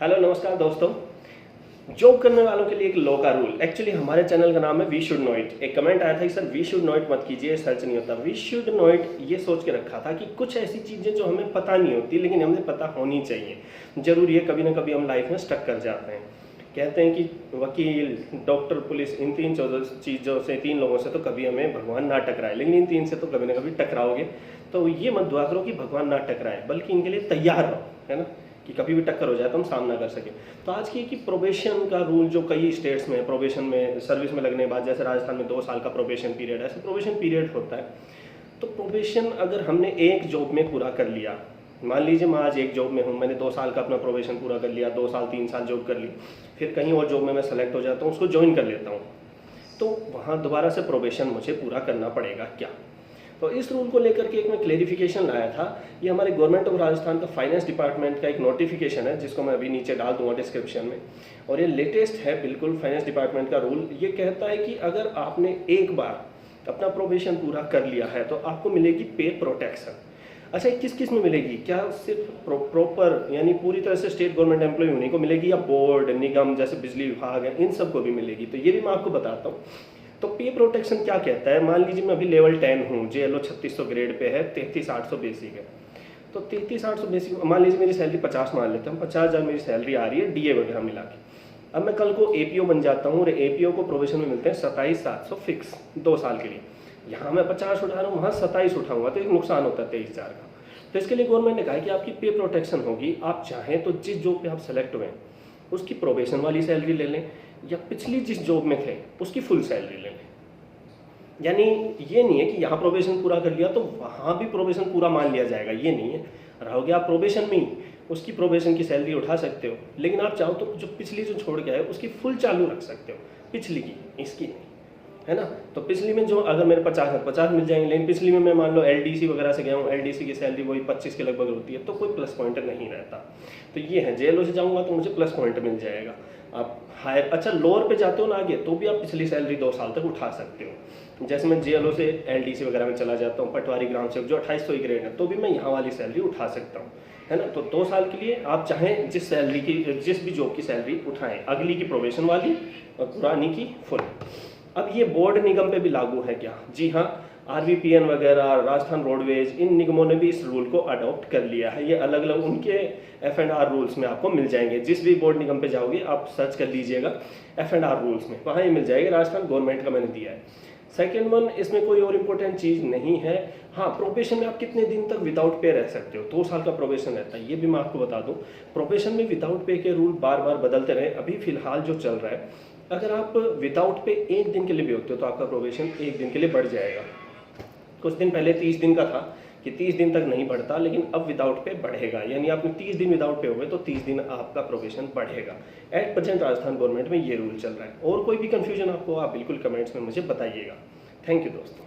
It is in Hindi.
हेलो नमस्कार दोस्तों। जॉब करने वालों के लिए एक लॉ का रूल। एक्चुअली हमारे चैनल का नाम है वी शुड नो इट। एक कमेंट आया था कि sir we should know it मत कीजिए, सर्च नहीं होता। वी शुड नो इट ये सोच के रखा था कि कुछ ऐसी चीज़ें जो हमें पता नहीं होती लेकिन हमें पता होनी चाहिए। जरूरी है, कभी ना कभी हम लाइफ में स्टक कर जाते हैं। कहते हैं कि वकील, डॉक्टर, पुलिस, इन तीन चीज़ों से, तीन लोगों से तो कभी हमें भगवान ना टकराए, लेकिन इन तीन से तो कभी ना कभी टकराओगे। तो ये मत दुआ करो कि भगवान ना टकराए, बल्कि इनके लिए तैयार रहो, है ना, कि कभी भी टक्कर हो जाए तो हम सामना कर सकें। तो आज की कि प्रोबेशन का रूल जो कई स्टेट्स में प्रोबेशन में सर्विस में लगने के बाद, जैसे राजस्थान में 2 साल का प्रोबेशन पीरियड है, ऐसे प्रोबेशन पीरियड होता है। तो प्रोबेशन अगर हमने एक जॉब में पूरा कर लिया, मान लीजिए मैं आज एक जॉब में हूँ, मैंने 2 साल का अपना प्रोबेशन पूरा कर लिया, 2 साल 3 साल जॉब कर ली, फिर कहीं और जॉब में मैं सेलेक्ट हो जाता हूँ, उसको ज्वाइन कर लेता हूँ, तो वहाँ दोबारा से प्रोबेशन मुझे पूरा करना पड़ेगा क्या? तो इस रूल को लेकर के एक मैं क्लेरिफिकेशन लाया था। ये हमारे गवर्नमेंट ऑफ राजस्थान का फाइनेंस डिपार्टमेंट का एक नोटिफिकेशन है, जिसको मैं अभी नीचे डाल दूंगा डिस्क्रिप्शन में। और ये लेटेस्ट है बिल्कुल फाइनेंस डिपार्टमेंट का रूल। ये कहता है कि अगर आपने एक बार अपना प्रोबेशन पूरा कर लिया है तो आपको मिलेगी पे प्रोटेक्शन। अच्छा, किस किस में मिलेगी? क्या सिर्फ प्रॉपर यानी पूरी तरह से स्टेट गवर्नमेंट एम्प्लॉय होने को मिलेगी, या बोर्ड, निगम जैसे बिजली विभाग है, इन सबको भी मिलेगी? तो ये भी मैं आपको बताता हूँ। तो पे प्रोटेक्शन क्या कहता है? मान लीजिए मैं अभी लेवल 10 हूँ, JLO 3600 ग्रेड पे है, 33,800 बेसिक है। तो 33,800 बेसिक, मान लीजिए मेरी सैलरी 50 मान लेते हैं, 50,000 मेरी सैलरी आ रही है DA वगैरह मिला के। अब मैं कल को APO बन जाता हूँ और APO को प्रोबेशन में मिलते हैं 27,700 फिक्स 2 साल के लिए। यहाँ मैं 50 उठा रहा हूँ, वहाँ 27 उठाऊंगा, तो एक नुकसान होता है 23,000 का। तो इसके लिए गवर्नमेंट ने कहा है कि आपकी पे प्रोटेक्शन होगी। आप चाहें तो जिस जॉब पे आप सेलेक्ट हुए उसकी प्रोबेशन वाली सैलरी ले लें, या पिछली जिस जॉब में थे उसकी फुल सैलरी ले लें। यानी ये नहीं है कि यहाँ प्रोबेशन पूरा कर लिया तो वहाँ भी प्रोबेशन पूरा मान लिया जाएगा, ये नहीं है। रहोगे आप प्रोबेशन में ही, उसकी प्रोबेशन की सैलरी उठा सकते हो, लेकिन आप चाहो तो जो पिछली जो छोड़ के आए उसकी फुल चालू रख सकते हो, पिछली की, इसकी नहीं, है ना। तो पिछली में जो अगर मेरे 50 मिल जाएंगे, लेकिन पिछली में मैं मान लो LDC वगैरह से गया हूँ, LDC की सैलरी वही 25 के लगभग होती है, तो कोई प्लस पॉइंट नहीं रहता। तो ये है, JLO से जाऊँगा तो मुझे प्लस पॉइंट मिल जाएगा। आप हायर, अच्छा लोअर पे जाते हो ना आगे, तो भी आप पिछली सैलरी 2 साल तक उठा सकते हो। जैसे मैं JLO से LDC वगैरह में चला जाता हूँ, पटवारी ग्राम सेवक जो 2800 ग्रेड है, तो भी मैं यहाँ वाली सैलरी उठा सकता हूँ, है ना। तो 2 साल के लिए आप चाहें जिस सैलरी की, जिस भी जॉब की सैलरी उठाएं, अगली की प्रोबेशन वाली और पुरानी की फुल। अब ये बोर्ड निगम पे भी लागू है क्या? जी हाँ, RVPN वगैरह, राजस्थान रोडवेज, इन निगमों ने भी इस रूल को अडॉप्ट कर लिया है। ये अलग अलग उनके F&R रूल्स में आपको मिल जाएंगे। जिस भी बोर्ड निगम पे जाओगे आप सर्च कर लीजिएगा F&R रूल्स में, वहाँ ये मिल जाएगा। राजस्थान गवर्नमेंट का मैंने दिया है। सेकेंड वन, इसमें कोई और इम्पोर्टेंट चीज़ नहीं है। हाँ, प्रोबेशन में आप कितने दिन तक विदाउट पे रह सकते हो? 2 साल का प्रोबेशन रहता है, ये भी मैं आपको बता दूँ। प्रोबेशन में विदाउट पे के रूल बार बार बदलते रहे। अभी फिलहाल जो चल रहा है, अगर आप विदाउट पे 1 दिन के लिए भी होते हो तो आपका प्रोबेशन 1 दिन के लिए बढ़ जाएगा। कुछ दिन पहले 30 दिन का था कि 30 दिन तक नहीं बढ़ता, लेकिन अब विदाउट पे बढ़ेगा। यानी आपने 30 दिन विदाउट पे हो गए तो 30 दिन आपका प्रोबेशन बढ़ेगा। एट प्रेजेंट राजस्थान गवर्नमेंट में ये रूल चल रहा है। और कोई भी कंफ्यूजन आपको, आप बिल्कुल कमेंट्स में मुझे बताइएगा। थैंक यू दोस्तों।